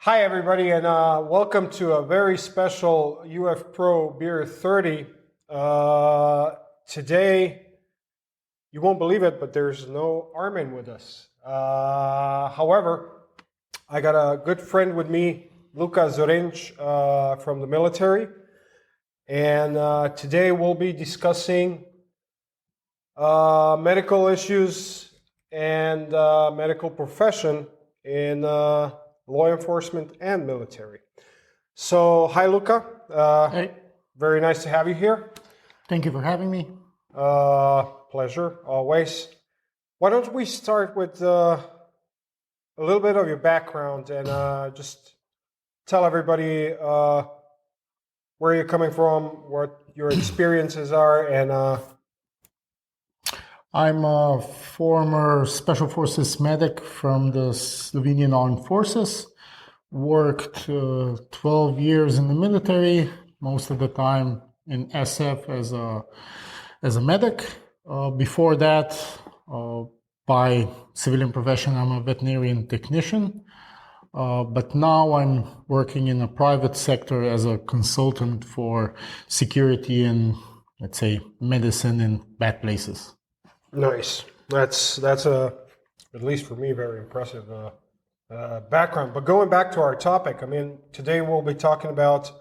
Hi, everybody, and welcome to a very special UF Pro Beer 30. Today, you won't believe it, but there's no Armin with us. However, I got a good friend with me, Luka Zorenč, from the military. And today we'll be discussing medical issues and medical profession in law enforcement and military. So, hi, Luka. Hey. Very nice to have you here. Thank you for having me. Pleasure, always. Why don't we start with a little bit of your background and just tell everybody where you're coming from, what your experiences are, and I'm a former Special Forces medic from the Slovenian Armed Forces. Worked 12 years in the military, most of the time in SF as a medic. Before that, by civilian profession, I'm a veterinarian technician. But now I'm working in a private sector as a consultant for security and, let's say, medicine in bad places. Nice. That's a, at least for me, very impressive background. But going back to our topic, I mean, today we'll be talking about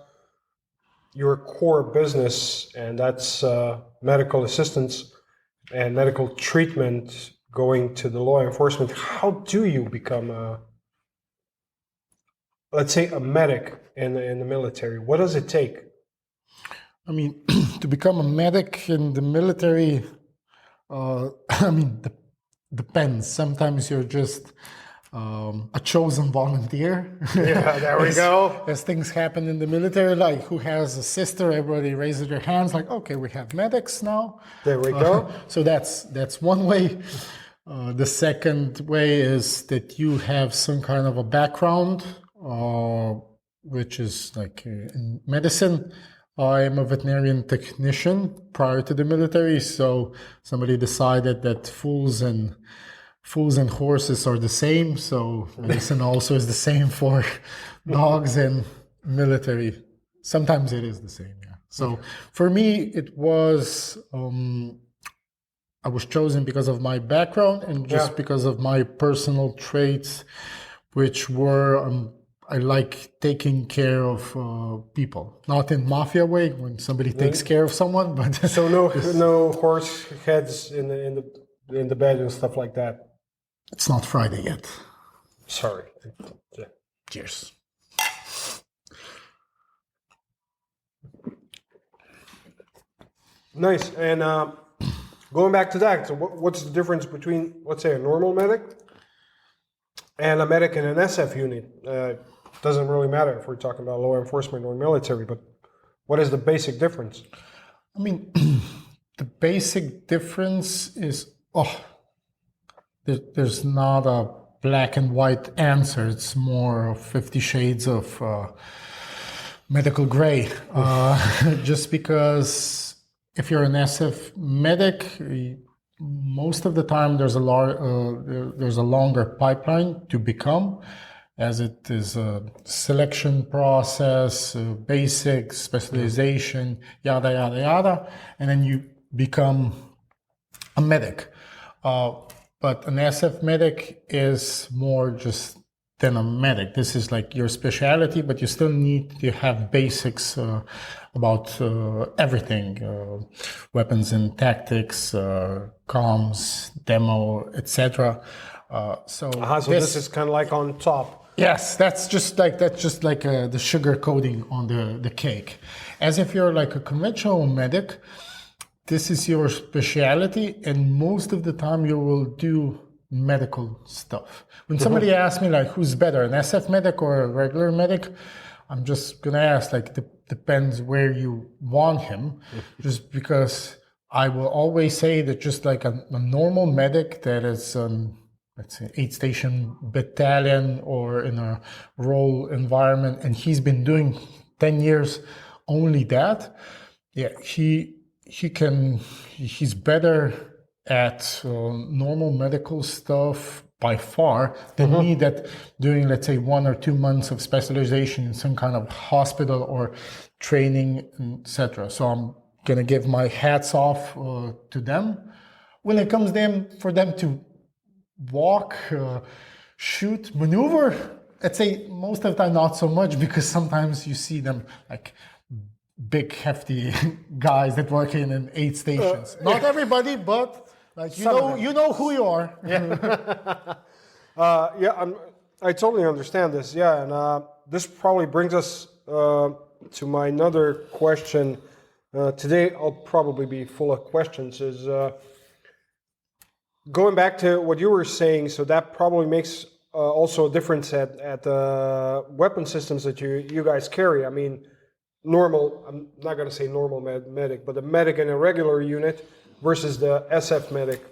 your core business, and that's medical assistance and medical treatment going to the law enforcement. How do you become let's say a medic in the military? What does it take? I mean, to become a medic in the military, depends. Sometimes you're just a chosen volunteer. Yeah, there we go. As things happen in the military, like who has a sister, everybody raises their hands like, okay, we have medics now. There we go. So that's one way. The second way is that you have some kind of a background, which is like in medicine. I am a veterinarian technician prior to the military, so somebody decided that fools and horses are the same, so medicine also is the same for dogs and military. Sometimes it is the same, yeah. So for me, it was, I was chosen because of my background and just because of my personal traits, which were, I like taking care of people, not in mafia way when somebody takes care of someone, but so no horse heads in the bed and stuff like that. It's not Friday yet. Sorry. Yeah. Cheers. Nice. And going back to that, so what's the difference between, let's say, a normal medic and a medic in an SF unit? Doesn't really matter if we're talking about law enforcement or military, but what is the basic difference? I mean, the basic difference is, there's not a black and white answer. It's more of 50 shades of medical gray. Just because if you're an SF medic, most of the time there's a longer pipeline to become, as it is a selection process, basic specialization, yada, yada, yada, and then you become a medic. But an SF medic is more just than a medic. This is like your specialty, but you still need to have basics about everything, weapons and tactics, comms, demo, etc. So this is kind of like on top. Yes, that's just like the sugar coating on the cake. As if you're like a conventional medic, this is your specialty, and most of the time you will do medical stuff. When somebody asks me like who's better, an SF medic or a regular medic, I'm just gonna ask like depends where you want him, just because I will always say that just like a normal medic that is let's say 8-station battalion or in a rural environment, and he's been doing 10 years only that, yeah, he's better at normal medical stuff by far than me that doing, let's say, 1 or 2 months of specialization in some kind of hospital or training, etc. So I'm going to give my hats off to them. When it comes for them to walk, shoot, maneuver, I'd say most of the time not so much, because sometimes you see them like big, hefty guys that work in aid stations. Not everybody, but like you know who you are. I totally understand this. Yeah, and this probably brings us to my another question. Today I'll probably be full of questions. Is going back to what you were saying. So that probably makes also a difference at the weapon systems that you guys carry. I mean, I'm not going to say normal medic, but the medic in a regular unit versus the SF medic.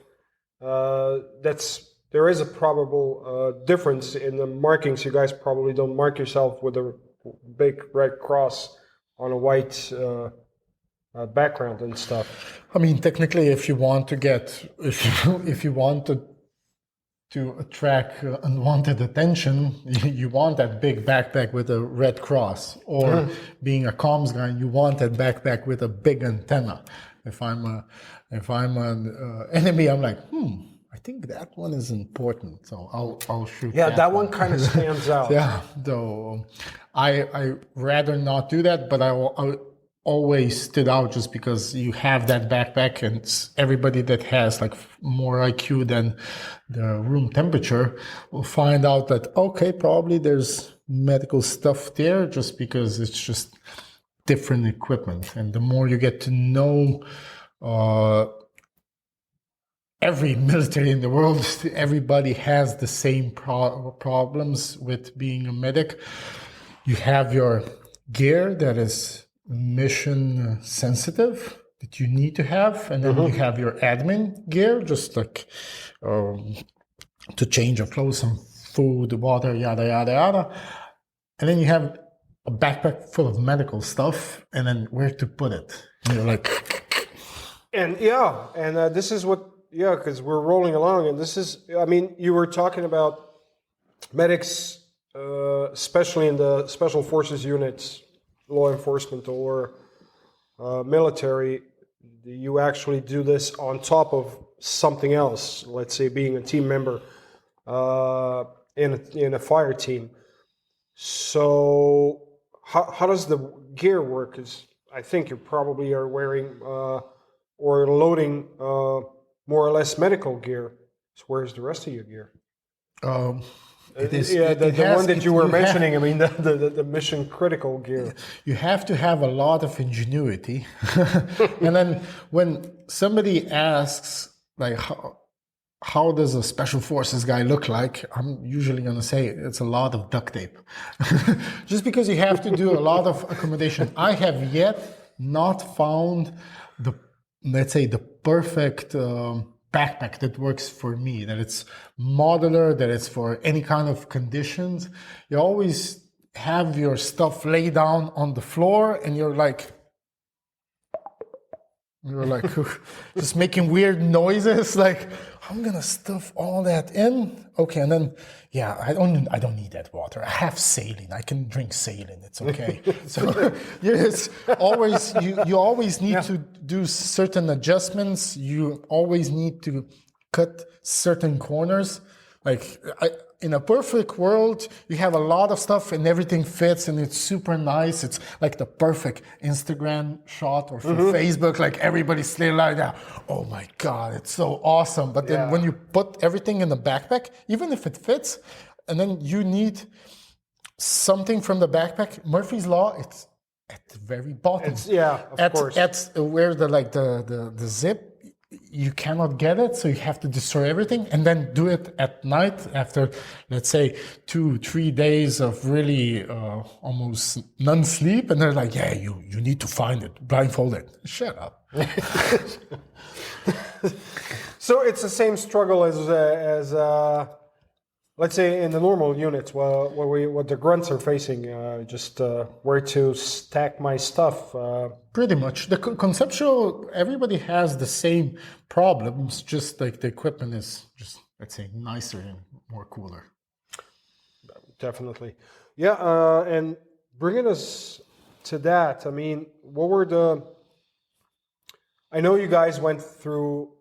There is a probable difference in the markings. You guys probably don't mark yourself with a big red cross on a white background and stuff. I mean, technically, if you want to if you want to attract unwanted attention, you want that big backpack with a red cross, or being a comms guy, you want that backpack with a big antenna. If I'm an enemy, I'm like, I think that one is important, so I'll shoot. Yeah, that one kind of stands out. Yeah, though I rather not do that, but I always stood out just because you have that backpack, and everybody that has like more IQ than the room temperature will find out that, okay, probably there's medical stuff there, just because it's just different equipment. And the more you get to know every military in the world, everybody has the same problems with being a medic. You have your gear that is mission sensitive that you need to have, and then you have your admin gear, just like to change your clothes, some food, water, yada yada yada, and then you have a backpack full of medical stuff, and then where to put it. And you're like, and this is what, because we're rolling along, and this is, I mean, you were talking about medics, especially in the special forces units, law enforcement or military. You actually do this on top of something else, let's say being a team member in a fire team. So how does the gear work? Because I think you probably are wearing or loading more or less medical gear. So where's the rest of your gear? The one that you were mentioning, I mean, the mission critical gear. You have to have a lot of ingenuity. And then when somebody asks, like, how does a special forces guy look like? I'm usually going to say it's a lot of duct tape. Just because you have to do a lot of accommodation. I have yet not found let's say, the perfect backpack that works for me, that it's modular, that it's for any kind of conditions. You always have your stuff laid down on the floor, and you're like just making weird noises, like, I'm gonna stuff all that in. Okay, and then I don't need that water. I have saline. I can drink saline. It's okay. So it's always you always need to do certain adjustments. You always need to cut certain corners. Like in a perfect world, you have a lot of stuff and everything fits and it's super nice. It's like the perfect Instagram shot or for Facebook, like everybody's still like that. Oh my God, it's so awesome. But then when you put everything in the backpack, even if it fits, and then you need something from the backpack, Murphy's Law, it's at the very bottom. Of course. At where the zip, you cannot get it, so you have to destroy everything and then do it at night after, let's say, 2-3 days of really almost non-sleep, and they're like, you need to find it, blindfolded. Shut up. So it's the same struggle as let's say in the normal units, what the grunts are facing, just where to stack my stuff. Pretty much. The conceptual, everybody has the same problems, just like the equipment is just, let's say, nicer and more cooler. Definitely. Yeah, and bringing us to that, I mean, what were I know you guys went through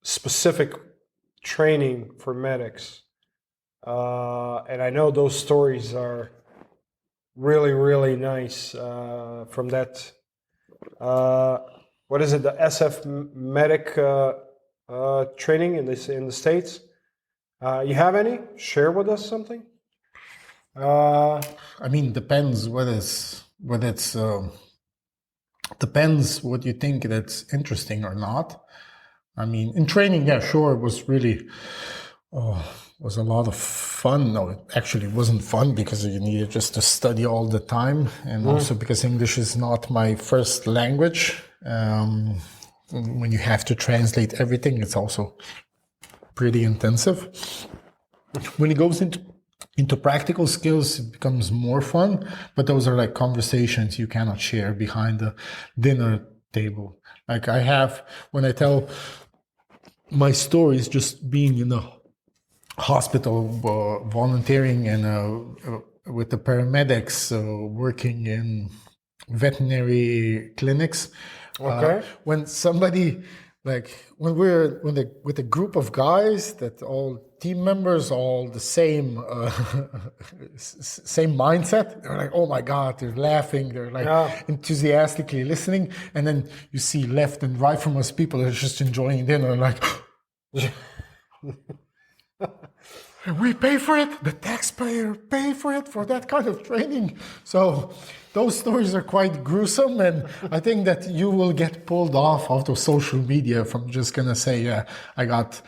specific training for medics, and I know those stories are really, really nice from that. What is it? The SF medic training in the States. You have any? Share with us something. I mean, depends depends what you think that's interesting or not. I mean, in training, yeah, sure, it was really was a lot of fun. No, it actually wasn't fun because you needed just to study all the time, and also because English is not my first language. When you have to translate everything, it's also pretty intensive. When it goes into practical skills, it becomes more fun, but those are like conversations you cannot share behind the dinner table. Like when I tell my stories, just being in a hospital, volunteering and with the paramedics, working in veterinary clinics. Okay. When somebody, like with a group of guys that all team members, all the same same mindset, they're like, oh my God, they're laughing, they're like enthusiastically listening, and then you see left and right from us people are just enjoying dinner, like we pay for it, the taxpayer pay for it for that kind of training. So those stories are quite gruesome, and I think that you will get pulled off of social media from just gonna say, yeah, I got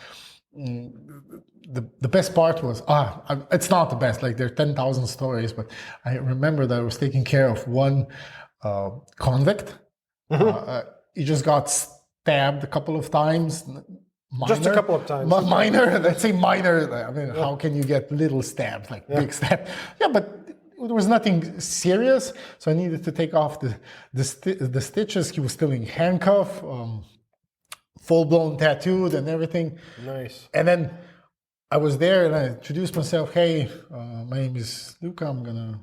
the best part was, it's not the best, like there are 10,000 stories, but I remember that I was taking care of one convict. He just got stabbed a couple of times. Minor, just a couple of times. Minor, let's say minor. I mean, how can you get little stabs, like big stab? Yeah, but there was nothing serious, so I needed to take off the stitches. He was still in handcuff, full-blown tattooed and everything. Nice. And then I was there and I introduced myself. Hey, my name is Luka. I'm gonna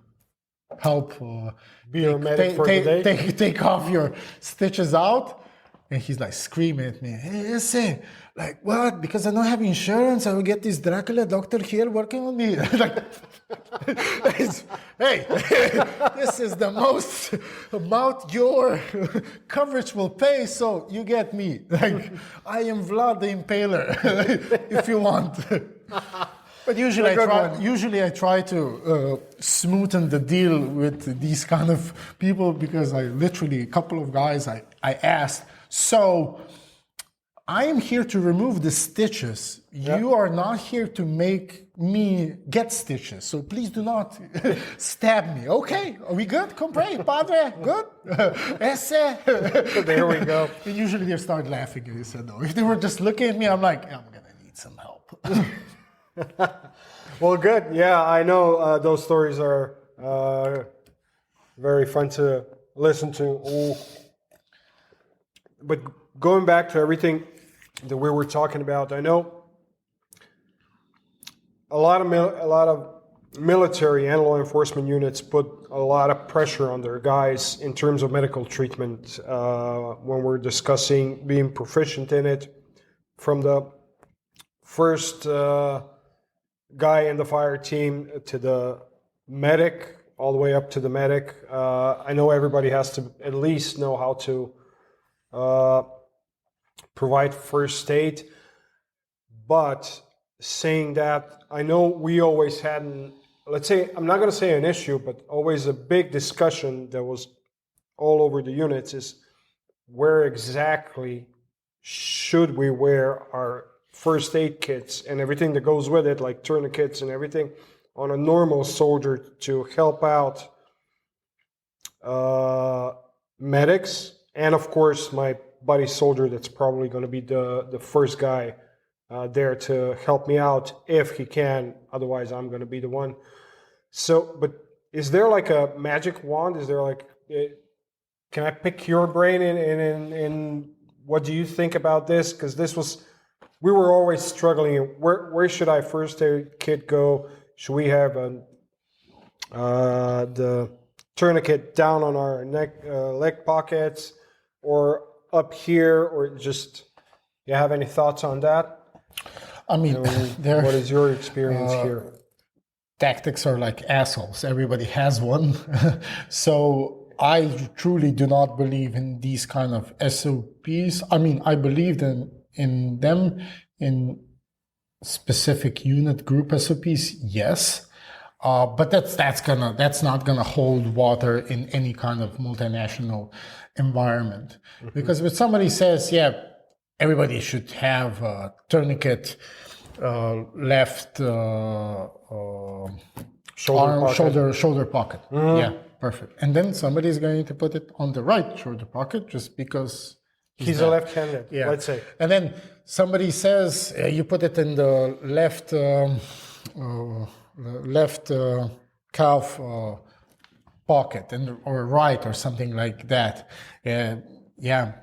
help be your medic for the day. Take off your stitches out. And he's like screaming at me, hey, 𝗙់_𝗹𝗪, like, what? Because I don't have insurance, I will get this Dracula doctor here working on me. Like, hey, this is the most amount your coverage will pay, so you get me. Like, I am Vlad the Impaler, if you want. But usually I try to smoothen the deal with these kind of people, because I literally, a couple of guys, I asked, so I am here to remove the stitches. Yep. You are not here to make me get stitches. So please do not stab me. Okay, are we good? Compre, padre, good? 𝗙់_𝗹𝗪. There we go. And usually they start laughing and they said no. If they were just looking at me, I'm like, I'm gonna need some help. Well, good. Yeah, I know those stories are very fun to listen to. Ooh. But going back to everything that we were talking about, I know a lot of military and law enforcement units put a lot of pressure on their guys in terms of medical treatment when we're discussing being proficient in it, from the first guy in the fire team to the medic, all the way up to the medic. I know everybody has to at least know how to provide first aid, but saying that, I know we always had let's say, I'm not going to say an issue, but always a big discussion that was all over the units is where exactly should we wear our first aid kits and everything that goes with it, like tourniquets and everything, on a normal soldier to help out medics. And of course, my buddy soldier, that's probably going to be the first guy there to help me out if he can. Otherwise, I'm going to be the one. So, but is there like a magic wand? Is there like, can I pick your brain in what do you think about this? Because this was we were always struggling. Where should I first aid kit go? Should we have the tourniquet down on our leg pockets, or up here, or just? You have any thoughts on that? I mean, what is your experience here? Tactics are like assholes. Everybody has one. So I truly do not believe in these kind of SOPs. I mean, I believe in them in specific unit group SOPs, yes. But that's not gonna hold water in any kind of multinational environment. Mm-hmm. Because if somebody says, yeah, everybody should have a tourniquet, left shoulder pocket. Mm-hmm. Yeah, perfect. And then somebody is going to put it on the right shoulder pocket just because he's a left-handed. Yeah. Let's say. And then somebody says you put it in the left calf pocket or right or something like that. Yeah.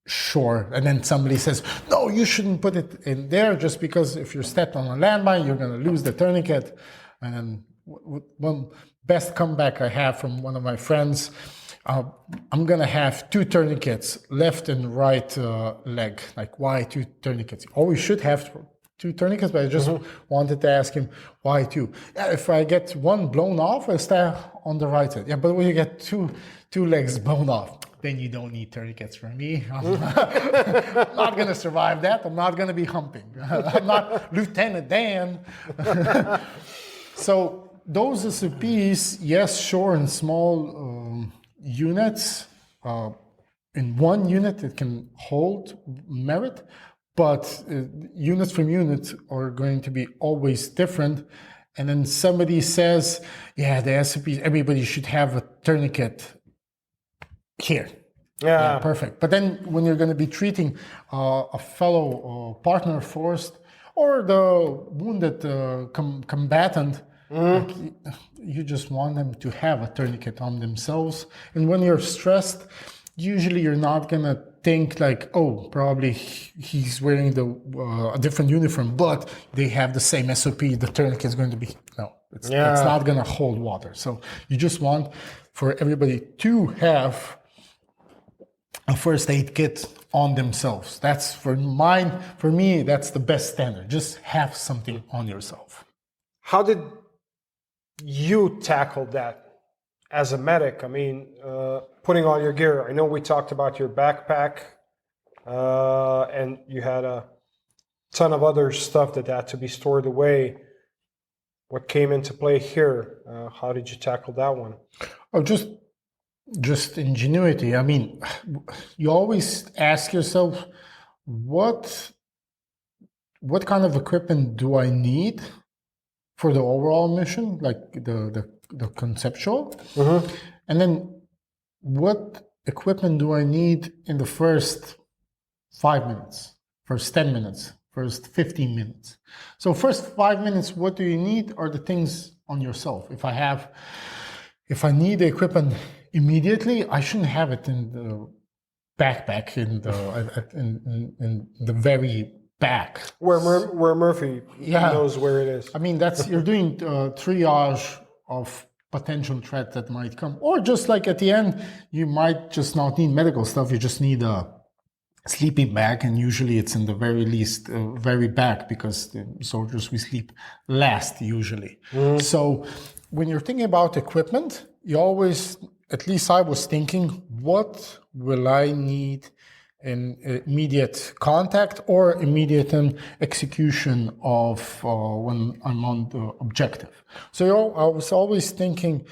Sure. And then somebody says, no, you shouldn't put it in there just because if you're stepped on a landmine, you're going to lose the tourniquet. And then one best comeback I have from one of my friends, I'm going to have 2 tourniquets, left and right leg. Like, why 2 tourniquets? You always should have 2 tourniquets, but I just wanted to ask him, why 2? Yeah, if I get one blown off, I stay on the right side. Yeah, but when you get two legs blown off, then you don't need tourniquets from me. I'm not going to survive that. I'm not going to be humping. I'm not Lieutenant Dan. So those SOPs, yes, sure, in small units, in one unit it can hold merit, but units from units are going to be always different. And then somebody says, yeah, the SOPs, everybody should have a tourniquet here. Yeah, perfect. But then when you're going to be treating a fellow partner forced or the wounded combatant, like, you just want them to have a tourniquet on themselves. And when you're stressed, usually you're not going to think like, oh, probably he's wearing a different uniform, but they have the same SOP, the tourniquet is going to be, no, it's not going to hold water. So you just want for everybody to have a first aid kit on themselves. That's for me, that's the best standard. Just have something on yourself. How did you tackle that as a medic? I mean, putting on your gear. I know we talked about your backpack, and you had a ton of other stuff that had to be stored away. What came into play here? How did you tackle that one? Oh, just ingenuity. I mean, you always ask yourself, what kind of equipment do I need for the overall mission, like the conceptual? Mm-hmm. And then what equipment do I need in the first 5 minutes, first 10 minutes, first 15 minutes? So first 5 minutes, what do you need are the things on yourself. If I need the equipment immediately, I shouldn't have it in the backpack in the very back. Where Murphy knows where it is. I mean, you're doing triage of potential threat that might come. Or just like at the end, you might just not need medical stuff. You just need a sleeping bag, and usually it's in the very least, very back, because the soldiers, we sleep last usually. Mm. So when you're thinking about equipment, you always, at least I was thinking, what will I need in immediate contact or immediate execution of when I'm on the objective? So I was always thinking,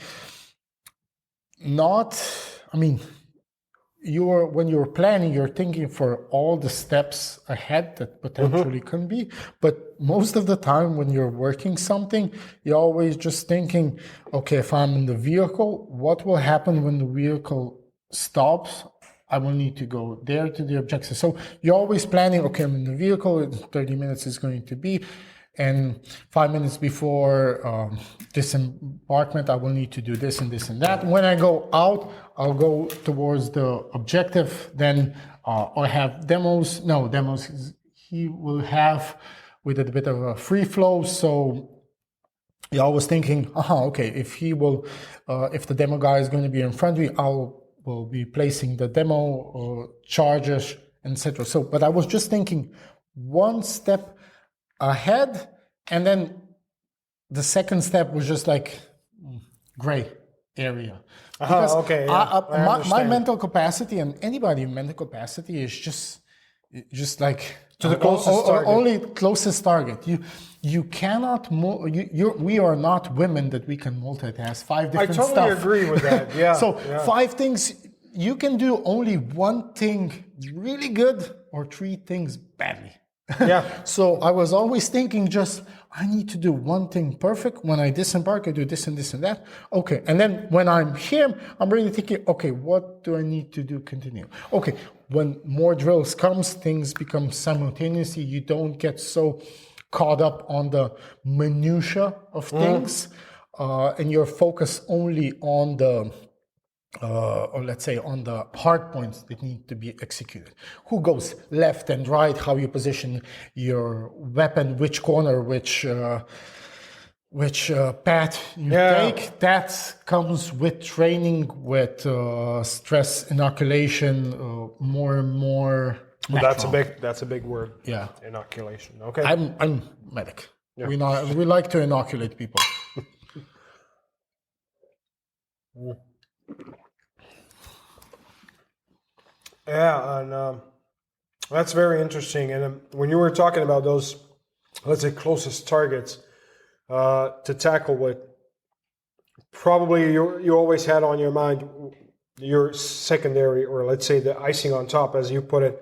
when you're planning, you're thinking for all the steps ahead that potentially can be. But most of the time when you're working something, you're always just thinking, okay, if I'm in the vehicle, what will happen when the vehicle stops? I will need to go there to the objective. So you're always planning, okay, I'm in the vehicle, 30 minutes is going to be, and 5 minutes before disembarkment, I will need to do this and this and that. When I go out, I'll go towards the objective. Then I have demos. No, demos is he will have with a bit of a free flow. So yeah, I was thinking, okay, if he will, if the demo guy is going to be in front of me, will be placing the demo charges, etc. So, but I was just thinking one step ahead, and then the second step was just like gray area. Because okay. Yeah, my mental capacity and anybody's mental capacity is just like to the closest target. Only closest target. You cannot. We are not women that we can multitask 5 different stuff. I totally agree with that. Yeah. So yeah. 5 things you can do. Only 1 thing really good or 3 things badly. Yeah. So I was always thinking, I need to do 1 thing perfect. When I disembark, I do this and this and that. Okay. And then when I'm here, I'm really thinking, okay, what do I need to do? Continue. Okay. When more drills comes, things become simultaneously. You don't get so caught up on the minutia of things, and you're focused only on the or let's say on the hard points that need to be executed. Who goes left and right, how you position your weapon, which corner, which path you take, that comes with training, with stress inoculation, more and more. Well, that's a big word. Yeah, inoculation. Okay, I'm medic. Yeah. We like to inoculate people. Yeah, and that's very interesting. And when you were talking about those, let's say, closest targets to tackle with, probably you always had on your mind your secondary, or let's say the icing on top, as you put it.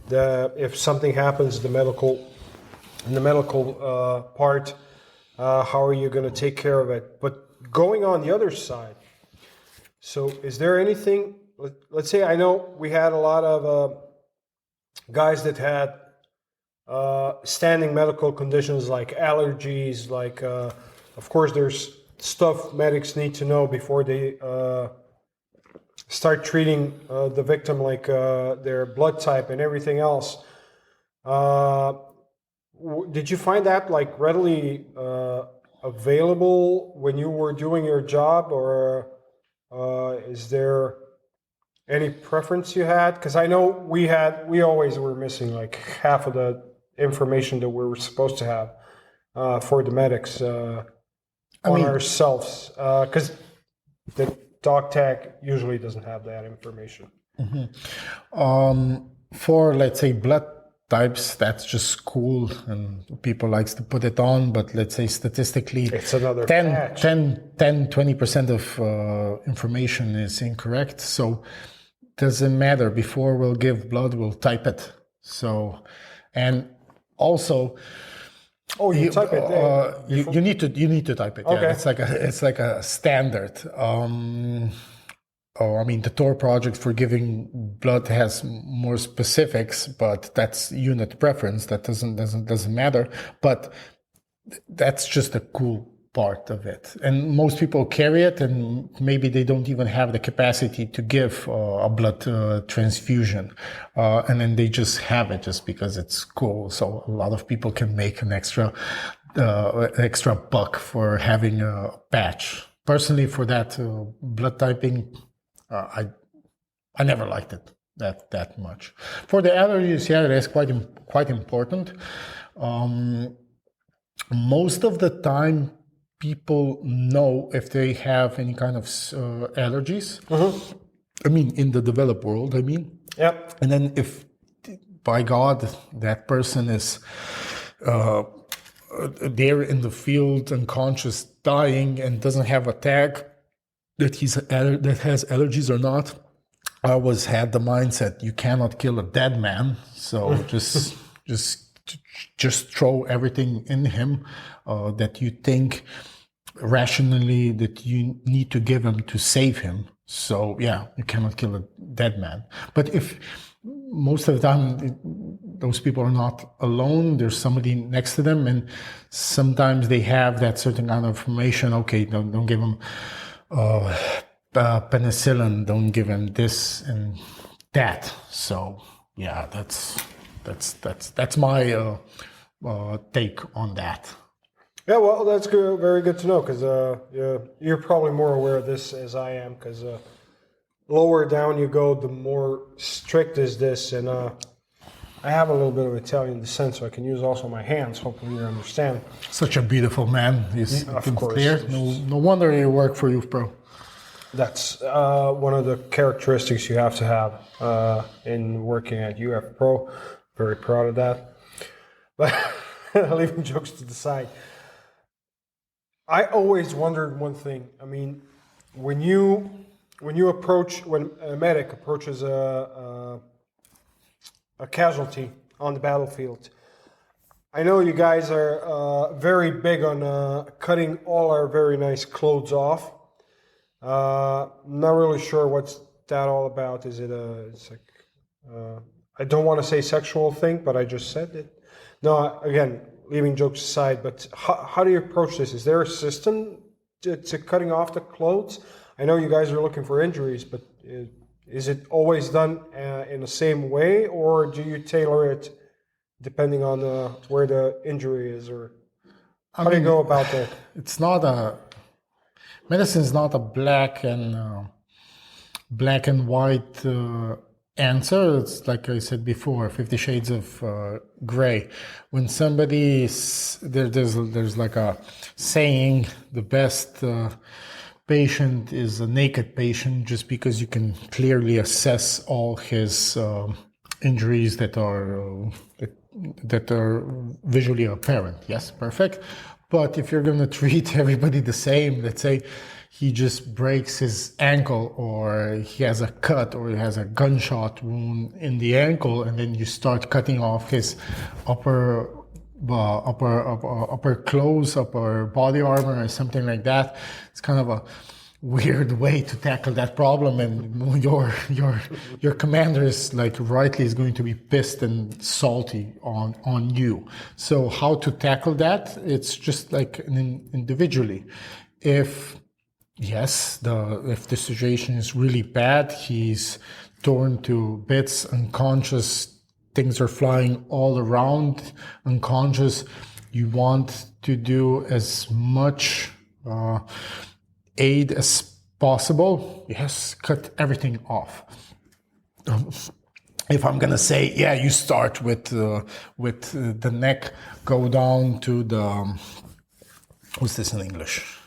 If something happens, in the medical part, how are you going to take care of it? But going on the other side, so is there anything? Let's say, I know we had a lot of guys that had standing medical conditions like allergies, like of course there's stuff medics need to know before they start treating the victim, like their blood type and everything else. Did you find that like readily available when you were doing your job, or is there any preference you had? Because I know we always were missing like half of the information that we were supposed to have for the medics ourselves, because the dog tag usually doesn't have that information. Mm-hmm. For, let's say, blood types, that's just cool and people likes to put it on, but let's say statistically it's another 20% of information is incorrect. So doesn't matter. Before we'll give blood, we'll type it. So, and also, you type it. You need to type it. Okay. Yeah, it's like a standard. The Tor project for giving blood has more specifics, but that's unit preference. That doesn't matter. But that's just a cool part of it. And most people carry it, and maybe they don't even have the capacity to give a blood transfusion, and then they just have it just because it's cool. So a lot of people can make an extra buck for having a patch. Personally, for that blood typing, I never liked it that much. For the allergies, yeah, it is quite important. Most of the time, people know if they have any kind of allergies. Mm-hmm. I mean, in the developed world, Yep. And then if, by God, that person is there in the field, unconscious, dying, and doesn't have a tag that that has allergies or not, I always had the mindset, you cannot kill a dead man. So just throw everything in him that you think rationally that you need to give him to save him. So yeah, you cannot kill a dead man. But if most of the time those people are not alone, there's somebody next to them, and sometimes they have that certain kind of information. Okay, don't give him penicillin, don't give him this and that. So yeah, that's That's my take on that. Yeah, well, that's good, very good to know, because you're probably more aware of this as I am, because lower down you go, the more strict is this, and I have a little bit of Italian descent, so I can use also my hands. Hopefully you understand. Such a beautiful man. He's Of course. clear. No wonder he worked for you, bro. That's one of the characteristics you have to have in working at UF Pro. Very proud of that. But leaving jokes to the side, I always wondered one thing. I mean, when a medic approaches a casualty on the battlefield, I know you guys are very big on cutting all our very nice clothes off. Not really sure what's that all about. Is it it's like, I don't want to say sexual thing, but I just said it. No, again, leaving jokes aside, but how do you approach this? Is there a system to cutting off the clothes? I know you guys are looking for injuries, but is it always done in the same way, or do you tailor it depending on where the injury is, or how do you go about that? It's not medicine is not a black and white answer. It's like I said before, 50 Shades of Gray. When somebody there's like a saying, the best patient is a naked patient, just because you can clearly assess all his injuries that are visually apparent. Yes, perfect. But if you're going to treat everybody the same, let's say he just breaks his ankle, or he has a cut, or he has a gunshot wound in the ankle, and then you start cutting off his upper clothes, upper body armor, or something like that, it's kind of a weird way to tackle that problem, and your commander is rightly is going to be pissed and salty on you. So how to tackle that? It's just individually. If the situation is really bad, he's torn to bits, unconscious, things are flying all around, unconscious, you want to do as much aid as possible. Yes, cut everything off. If I'm gonna say, you start with the neck, go down to the, what's this in English?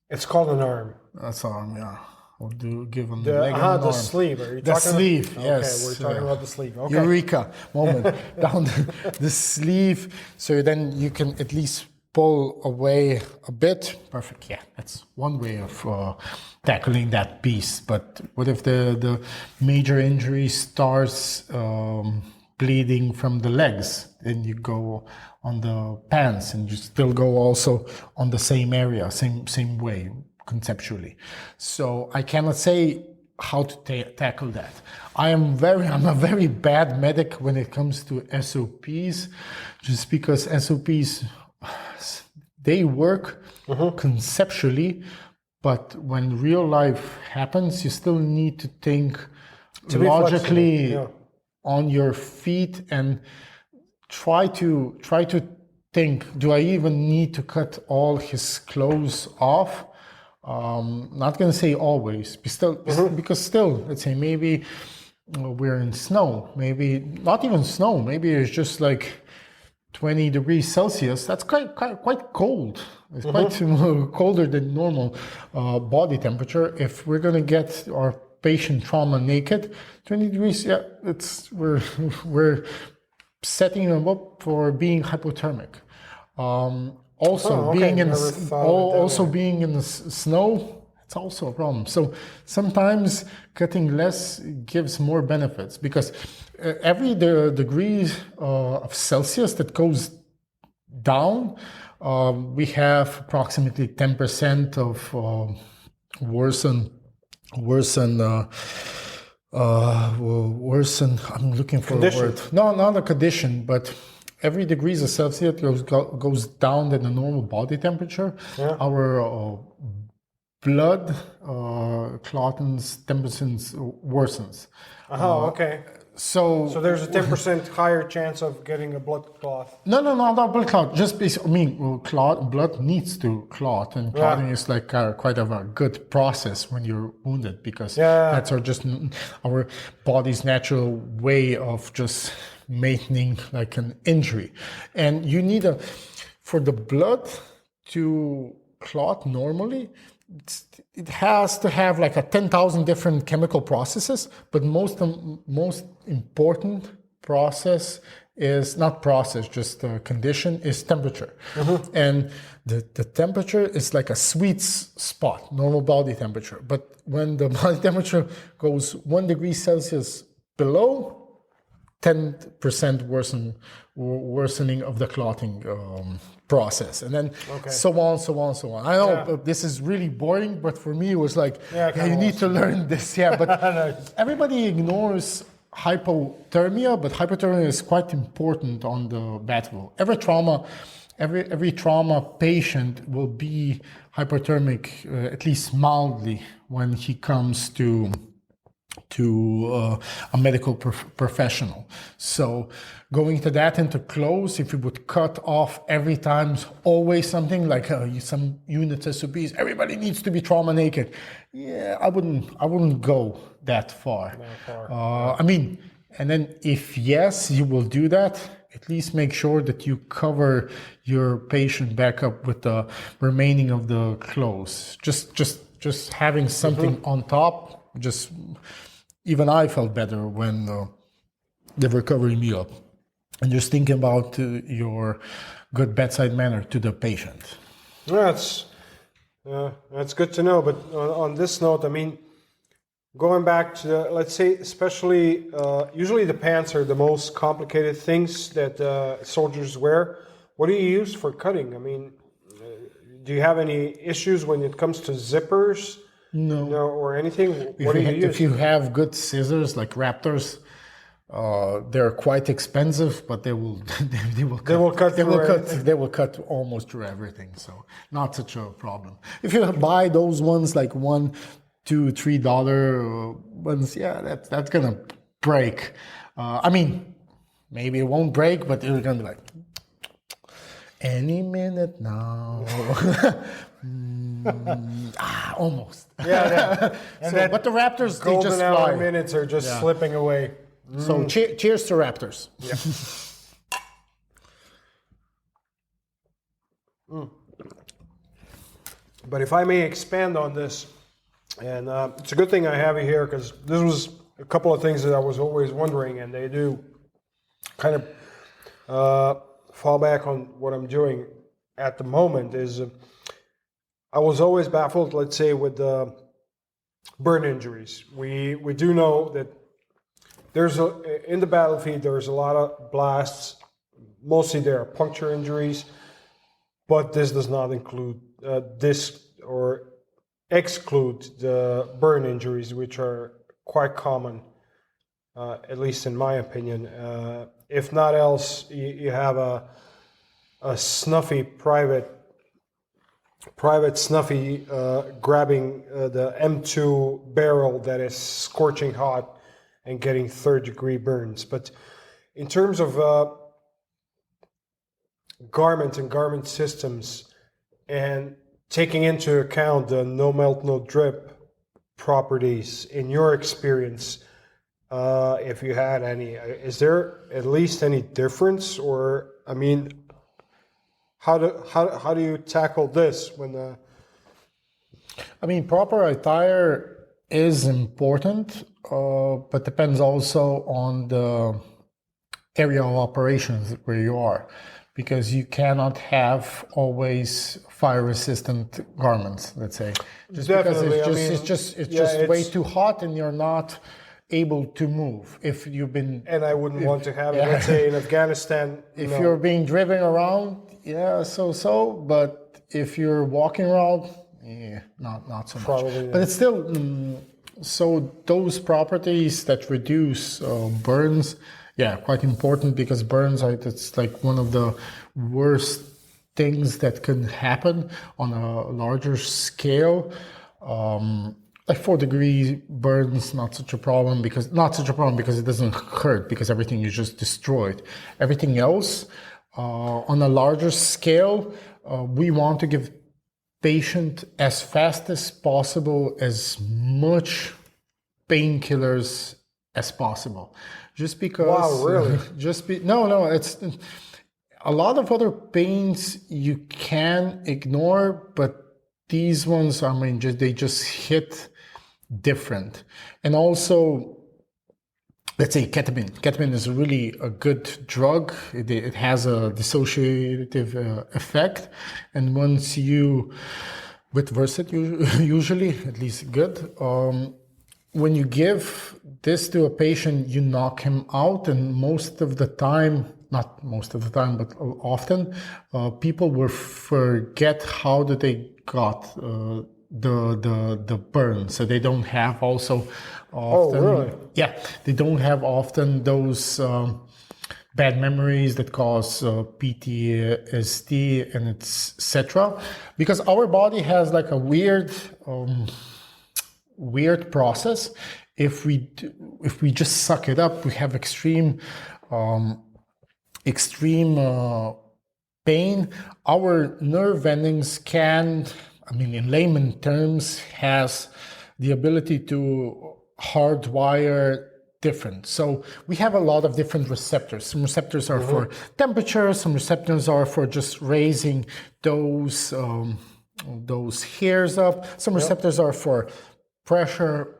It's called an arm. That's arm, yeah. Or give them the leg and an the arm. sleeve. Are you The talking sleeve, about? yes. Okay, we're talking about the sleeve. Okay. Eureka moment. Down the sleeve, so then you can at least pull away a bit. Perfect. Yeah, that's one way of tackling that piece. But what if the major injury starts bleeding from the legs? Then you go on the pants, and you still go also on the same area, same way conceptually. So I cannot say how to tackle that. I'm a very bad medic when it comes to SOPs, just because SOPs, they work conceptually, but when real life happens, you still need to think logically on your feet and try to think, do I even need to cut all his clothes off? Not going to say always, because still, let's say maybe we're in snow, maybe not even snow, maybe it's just 20 degrees Celsius. That's quite cold. It's quite colder than normal body temperature. If we're going to get our patient trauma naked, 20 degrees, we're setting them up for being hypothermic. Being in the snow, it's also a problem. So sometimes cutting less gives more benefits, because every degrees of Celsius that goes down, we have approximately 10% of worsen. I'm looking for condition. a word. No, not a condition, but every degrees of Celsius goes down than the normal body temperature. Yeah. Our blood clotting temperature worsens. Okay. So there's a 10% higher chance of getting a blood clot. No, not blood clot. Just blood needs to clot, and clotting is like quite of a good process when you're wounded, because that's our body's natural way of just maintaining like an injury. And you need for the blood to clot normally, it has to have like 10,000 different chemical processes, but most important process is not process, just condition is temperature. And the temperature is like a sweet spot, normal body temperature. But when the body temperature goes 1 degree Celsius below, 10% worsening of the clotting process, and then so on. I know this is really boring, but for me it was like, you need to learn this. But everybody ignores hypothermia, but hypothermia is quite important on the battlefield. Every trauma patient will be hypothermic, at least mildly, when he comes to a medical professional. So going to that into close, if you would cut off every time, always something like some unit SOPs, everybody needs to be trauma naked. Yeah, I wouldn't go that far. I mean, and then if yes, you will do that, at least make sure that you cover your patient back up with the remaining of the clothes. Just having something on top, even I felt better when they were covering me up. And just thinking about your good bedside manner to the patient. That's good to know. But on this note, I mean, going back to, let's say, especially, usually the pants are the most complicated things that soldiers wear. What do you use for cutting? I mean, do you have any issues when it comes to zippers? No, or anything? What do you use? If you have good scissors like Raptors, they're quite expensive, but they will cut almost through everything. So not such a problem. If you buy those ones like $1, $2, $3 ones, that's gonna break. I mean, maybe it won't break, but it's gonna be like any minute now. Almost. But the Raptors, they just fly. Golden hour minutes are just slipping away. So cheers to Raptors. But if I may expand on this, and it's a good thing I have you here, because this was a couple of things that I was always wondering, and they do kind of fall back on what I'm doing at the moment. Is I was always baffled, let's say, with burn injuries. We do know that in the battlefield there's a lot of blasts. Mostly there are puncture injuries, but this does not include exclude the burn injuries, which are quite common, at least in my opinion. If not else, you have a snuffy private snuffy grabbing the M2 barrel that is scorching hot and getting third-degree burns. But in terms of garments and garment systems, and taking into account the no melt, no drip properties, in your experience, if you had any, is there at least any difference? Or, I mean, how do you tackle this when I mean, proper attire is important, but depends also on the area of operations where you are, because you cannot have always fire-resistant garments, let's say, just Definitely. because it's just way too hot and you're not able to move. If you've been, and I wouldn't want to have it, let's say, in Afghanistan. If you're being driven around, but if you're walking around, not so Probably, much. But it's still, so those properties that reduce burns, quite important, because burns it's like one of the worst things that can happen on a larger scale. like 4-degree burns, not such a problem because it doesn't hurt because everything is just destroyed. Everything else, on a larger scale, we want to give patient as fast as possible as much painkillers as possible. Just because. Wow, really? No, it's a lot of other pains you can ignore, but these ones, I mean, they just hit different. And also, let's say ketamine. Ketamine is really a good drug. It has a dissociative effect. And once you, with Versed usually, at least good, when you give this to a patient, you knock him out. And most of the time, not most of the time, but often, people will forget how that they got the burn, so they don't have also often. Oh, really? Yeah, they don't have often those bad memories that cause PTSD and etc. Because our body has like a weird process. If we just suck it up, we have extreme pain. Our nerve endings can, I mean, in layman terms, has the ability to hardwire different. So we have a lot of different receptors. Some receptors are for temperature. Some receptors are for just raising those hairs up. Some receptors are for pressure,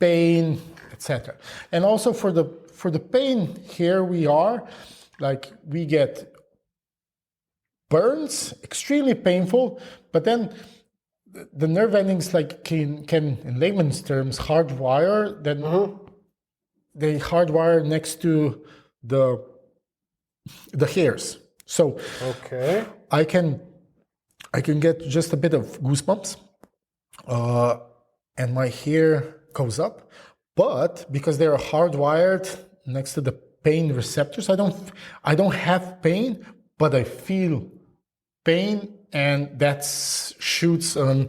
pain, etc. And also for the pain, here we are, like we get burns, extremely painful, but then the nerve endings like can in layman's terms hardwire. Then they hardwire next to the hairs. So Okay. I can get just a bit of goosebumps, and my hair goes up. But because they are hardwired next to the pain receptors, I don't have pain, but I feel pain, and that shoots a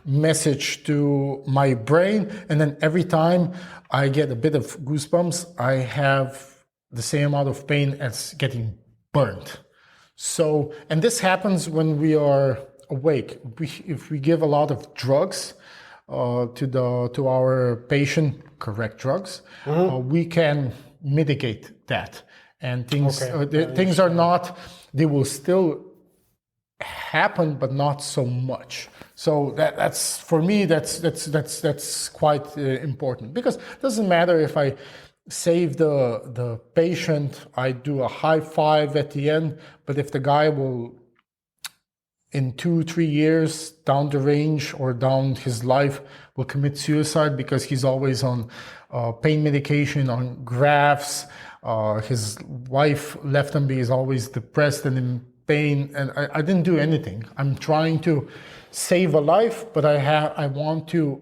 message to my brain. And then every time I get a bit of goosebumps, I have the same amount of pain as getting burnt. So, and this happens when we are awake. If we give a lot of drugs to our patient, correct drugs, we can mitigate that. And things things are not. They will still happen, but not so much. So that's for me. That's quite important, because it doesn't matter if I save the patient, I do a high five at the end, but if the guy will, in 2-3 years down the range or down his life, will commit suicide because he's always on pain medication, on grafts, his wife left him because he's always depressed and in pain, and I didn't do anything. I'm trying to save a life, but I want to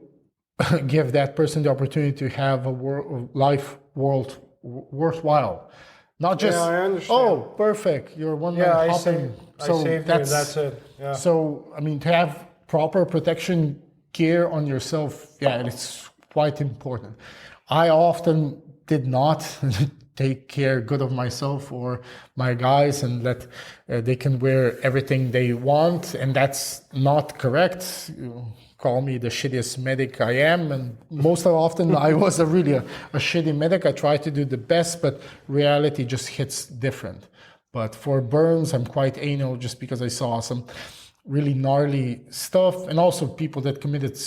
give that person the opportunity to have a life worthwhile. Not just, oh, perfect, you're one man hopping. I saved you, that's it. Yeah. So, I mean, to have proper protection gear on yourself, it's quite important. I often did not take care good of myself or my guys and let they can wear everything they want, and that's not correct. You call me the shittiest medic I am, and most often I was really a shitty medic. I try to do the best, but reality just hits different. But for burns, I'm quite anal just because I saw some really gnarly stuff, and also people that committed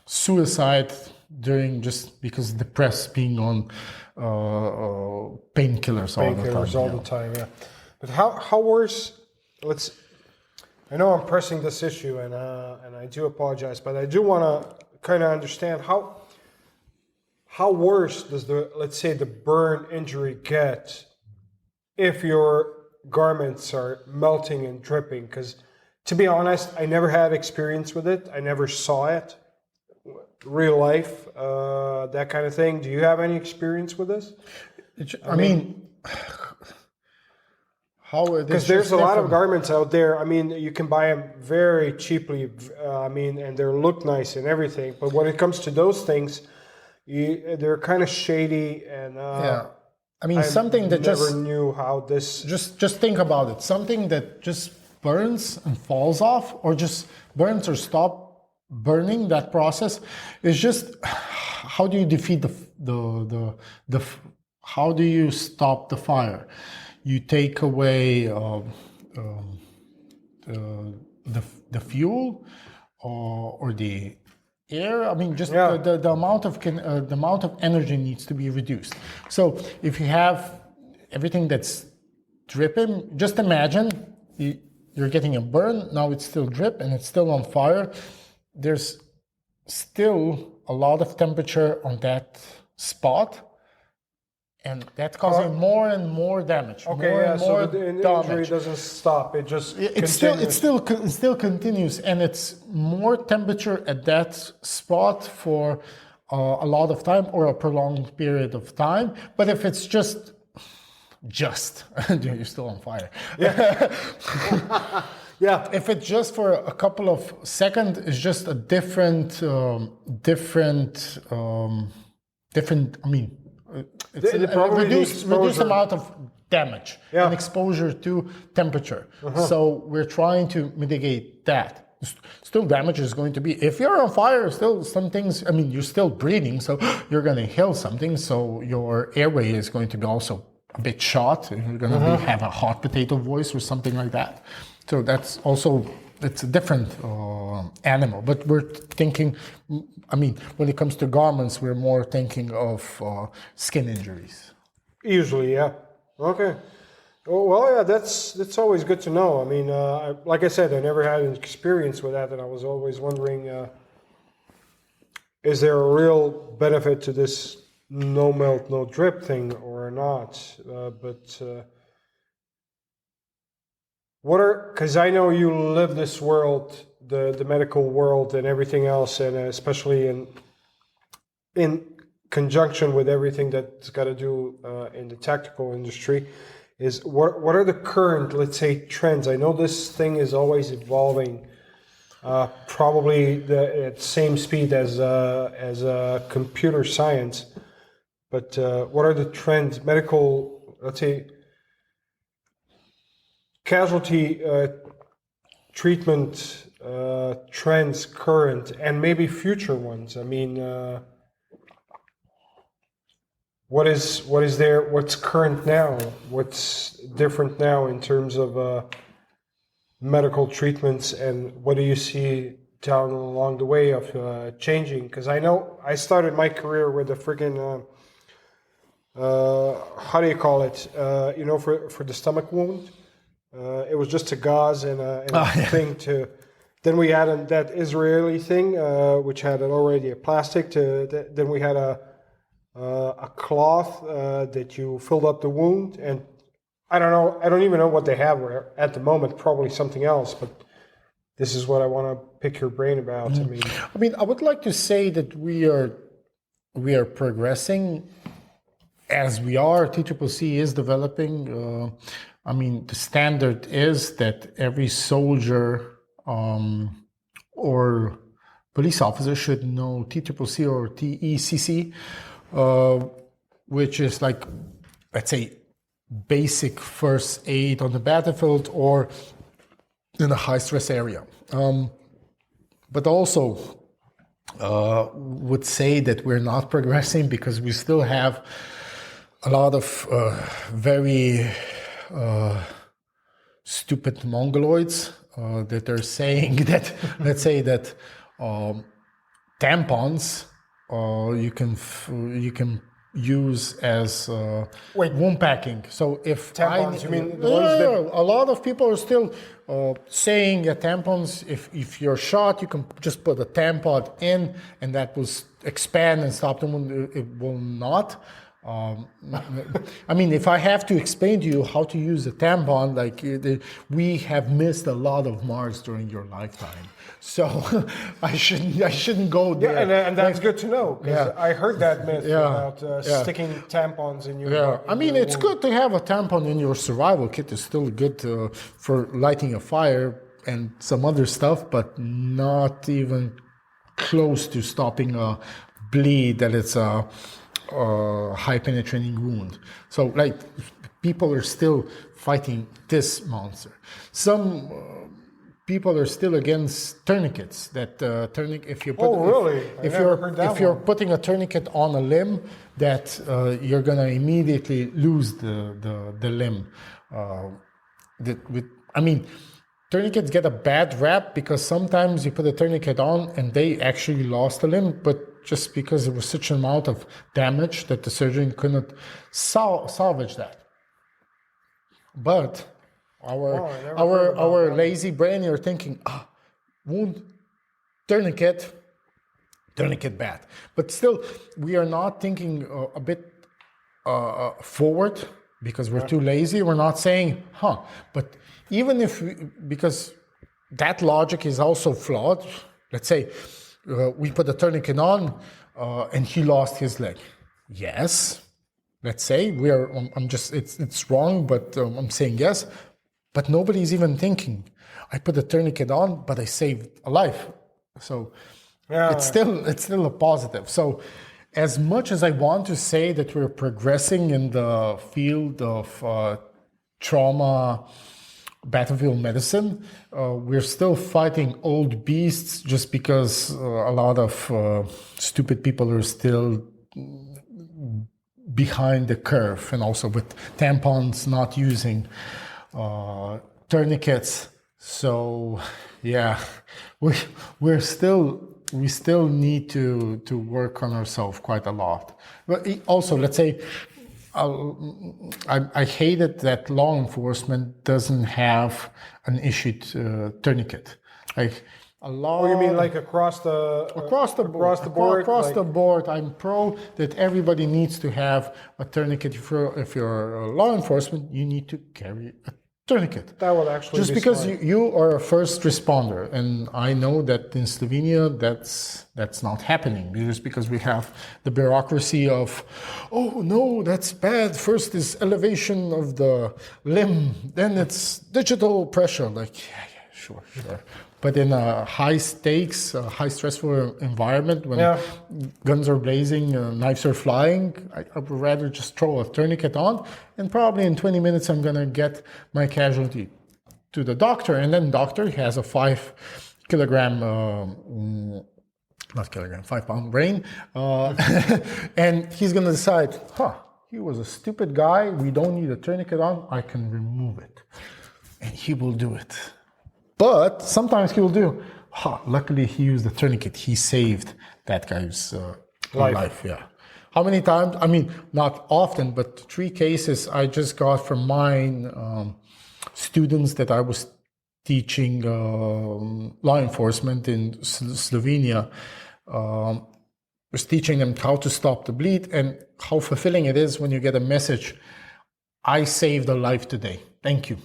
suicide during just because depressed, being on painkillers all the time. Yeah. But how worse? I know I'm pressing this issue, and I do apologize, but I do want to kind of understand how worse does let's say the burn injury get if your garments are melting and dripping? Because to be honest, I never had experience with it. I never saw it, real life, that kind of thing. Do you have any experience with this? I mean, Because there's a lot of garments out there. I mean, you can buy them very cheaply. And they look nice and everything. But when it comes to those things, they're kind of shady. And something that never knew how this. Just think about it. Something that just burns and falls off, or just burns or stop burning. That process is just how do you defeat the how do you stop the fire? You take away the fuel or the air. I mean, just the amount of energy needs to be reduced. So if you have everything that's dripping, just imagine you're getting a burn. Now it's still drip and it's still on fire. There's still a lot of temperature on that spot. And that's causing more and more damage. Okay, so the injury doesn't stop. It just still continues, and it's more temperature at that spot for a lot of time or a prolonged period of time. But if it's just you're still on fire. Yeah. Yeah. If it's just for a couple of seconds, it's just a different. It's a reduced amount of damage and exposure to temperature. So we're trying to mitigate that. Still, damage is going to be, if you're on fire, still some things, you're still breathing, so you're going to inhale something, so your airway is going to be also a bit shot, and you're going to have a hot potato voice or something like that. So that's also, it's a different animal, but we're thinking, when it comes to garments, we're more thinking of skin injuries. Usually, yeah. Okay. Well, yeah, that's always good to know. Like I said, I never had an experience with that, and I was always wondering, is there a real benefit to this no melt, no drip thing or not? Because I know you live this world, the medical world and everything else, and especially in conjunction with everything that's got to do in the tactical industry, is what are the current, let's say, trends? I know this thing is always evolving, probably at the same speed as computer science, but what are the trends, medical, let's say, casualty treatment trends, current and maybe future ones? What is there? What's current now? What's different now in terms of medical treatments, and what do you see down along the way of changing? Because I know I started my career with a freaking how do you call it? For the stomach wound. It was just a gauze and a thing to. Then we had that Israeli thing, which had already a plastic. Then we had a cloth that you filled up the wound, and I don't know. I don't even know what they have at the moment. Probably something else, but this is what I want to pick your brain about. I would like to say that we are progressing as we are. 𝗙𝗪𝗪 is developing. The standard is that every soldier or police officer should know 𝗙𝗪𝗪C or 𝗙ECC, which is like, let's say, basic first aid on the battlefield or in a high stress area. But also would say that we're not progressing because we still have a lot of very stupid mongoloids that are saying that, let's say that tampons you can use as wound packing. So if tampons, you mean the ones that a lot of people are still saying that tampons, if you're shot, you can just put a tampon in and that will expand and stop the wound. It will not. I mean, if I have to explain to you how to use a tampon, like we have missed a lot of Mars during your lifetime, so I shouldn't go there. Yeah, and that's good to know, because I heard that myth about sticking tampons in your. Yeah, I mean, it's good to have a tampon in your survival kit. It's still good for lighting a fire and some other stuff, but not even close to stopping a bleed that it's a high penetrating wound. So, like, people are still fighting this monster. Some people are still against tourniquets. That tourniquet, if you put, if you're putting a tourniquet on a limb, that you're gonna immediately lose the limb. Tourniquets get a bad rap because sometimes you put a tourniquet on and they actually lost a limb, but just because there was such an amount of damage that the surgeon couldn't salvage that. But our lazy brain, you're thinking, wound, tourniquet bad. But still, we are not thinking a bit forward because we're too lazy. We're not saying, but even if, because that logic is also flawed. Let's say we put a tourniquet on and he lost his leg. Yes, let's say it's wrong, but I'm saying yes. But nobody's even thinking, I put a tourniquet on, but I saved a life. So it's still a positive. So as much as I want to say that we're progressing in the field of trauma, battlefield medicine, we're still fighting old beasts just because a lot of stupid people are still behind the curve, and also with tampons not using tourniquets. So yeah, we still need to work on ourselves quite a lot. But also, let's say, I hate it that law enforcement doesn't have an issued tourniquet. Like a law. Oh, you mean like across the board? Across the board, I'm pro that everybody needs to have a tourniquet. If you're law enforcement, you need to carry a tourniquet. That would actually just be because smart. you are a first responder, and I know that in Slovenia that's not happening, just because we have the bureaucracy of, oh no, that's bad. First is elevation of the limb, then it's digital pressure. Like, sure. But in a high stakes, high stressful environment, when guns are blazing, knives are flying, I would rather just throw a tourniquet on, and probably in 20 minutes I'm gonna get my casualty to the doctor, and then doctor has a 5 pound brain, and he's gonna decide, he was a stupid guy, we don't need a tourniquet on, I can remove it. And he will do it. But sometimes he will do, luckily he used the tourniquet, he saved that guy's life. Yeah. How many times? I mean, not often, but 3 cases I just got from mine students that I was teaching law enforcement in Slovenia. Was teaching them how to stop the bleed and how fulfilling it is when you get a message, I saved a life today. Thank you.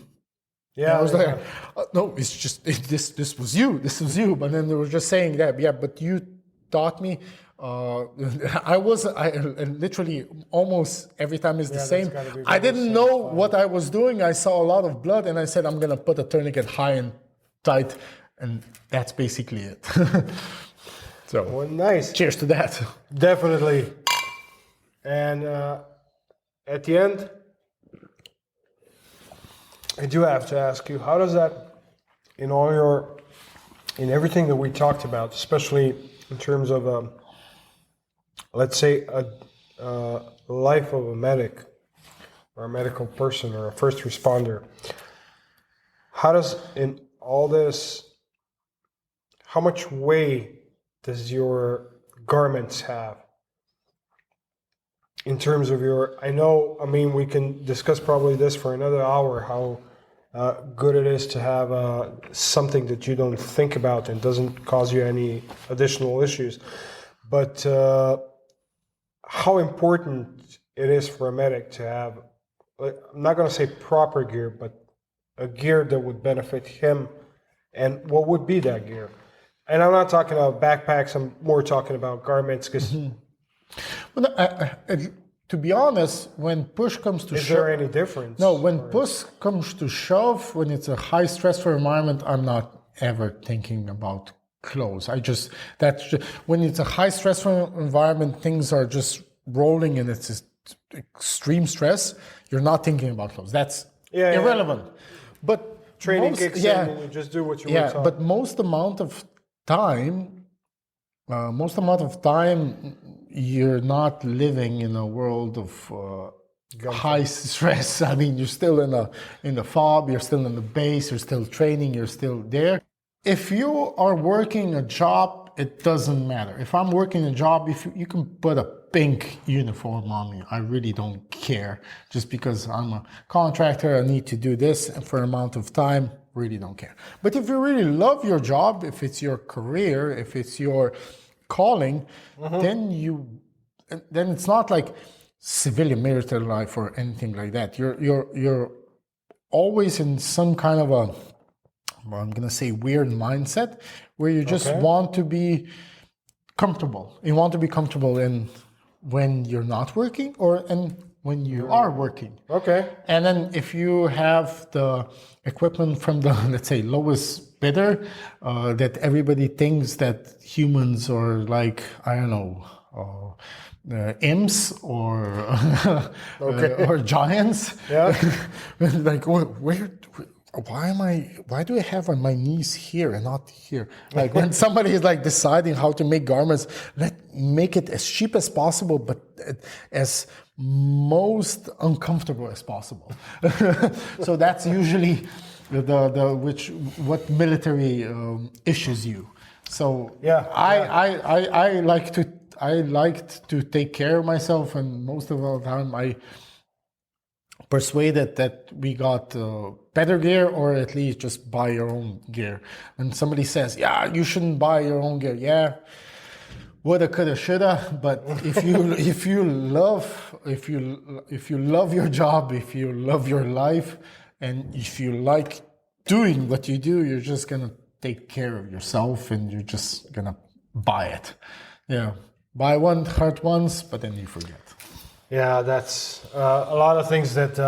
Yeah, I was like, no, it's just this was you. But then they were just saying that, but you taught me. I literally almost every time is the same. I didn't know what I was doing. I saw a lot of blood, and I said, I'm gonna put a tourniquet high and tight, and that's basically it. So, well, nice. Cheers to that. Definitely. And at the end, I do have to ask you, how does that, in everything that we talked about, especially in terms of, let's say, a life of a medic or a medical person or a first responder, how does, in all this, how much weight does your garments have? In terms of we can discuss probably this for another hour, how good it is to have something that you don't think about and doesn't cause you any additional issues. But how important it is for a medic to have, I'm not going to say proper gear, but a gear that would benefit him. And what would be that gear? And I'm not talking about backpacks, I'm more talking about garments. Because Well, to be honest, when push comes to is there any difference? No, when push comes to shove, when it's a high stressful environment, I'm not ever thinking about clothes. When it's a high stressful environment, things are just rolling and it's just extreme stress. You're not thinking about clothes. That's irrelevant. But training kicks in and you just do what you want to. But most amount of time, you're not living in a world of high stress. I mean, you're still in the fob, you're still in the base, you're still training, you're still there. If you are working a job, it doesn't matter. If I'm working a job, if you can put a pink uniform on me, I really don't care. Just because I'm a contractor, I need to do this and for an amount of time, really don't care. But if you really love your job, if it's your career, if it's your calling, then it's not like civilian military life or anything like that. You're always in some kind of a, I'm gonna say, weird mindset where you just want to be comfortable. You want to be comfortable in when you're not working and when you are working. Okay. And then if you have the equipment from the, let's say, lowest bidder, that everybody thinks that humans are like, I don't know, imps or or giants. Yeah. Like, why do I have on my knees here and not here? Like when somebody is like deciding how to make garments, make it as cheap as possible, but as most uncomfortable as possible. So that's usually what military issues you. So I liked to take care of myself, and most of the time I persuaded that we got better gear, or at least just buy your own gear. And somebody says, "Yeah, you shouldn't buy your own gear." Yeah, woulda, coulda, shoulda. But if you love your job, if you love your life, and if you like doing what you do, you're just gonna take care of yourself, and you're just gonna buy it. Yeah, buy one, hurt once, but then you forget. Yeah, that's a lot of things that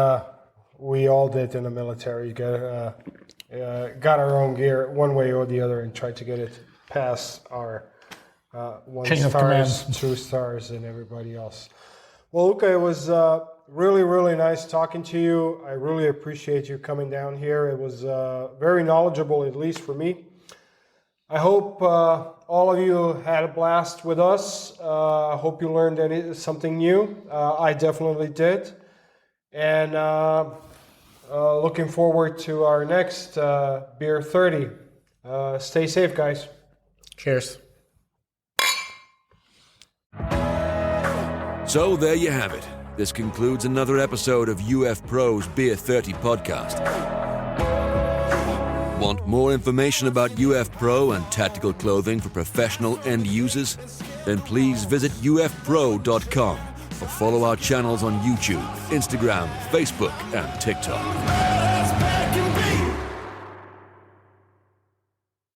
we all did in the military. Got our own gear one way or the other and tried to get it past our 1 chain stars, 2 stars, and everybody else. Well, Luka, it was really, really nice talking to you. I really appreciate you coming down here. It was very knowledgeable, at least for me. I hope all of you had a blast with us. I hope you learned something new. I definitely did. And looking forward to our next Beer 30. Stay safe, guys. Cheers. So there you have it. This concludes another episode of UF Pro's Beer 30 podcast. Want more information about UF Pro and tactical clothing for professional end users? Then please visit ufpro.com or follow our channels on YouTube, Instagram, Facebook, and TikTok.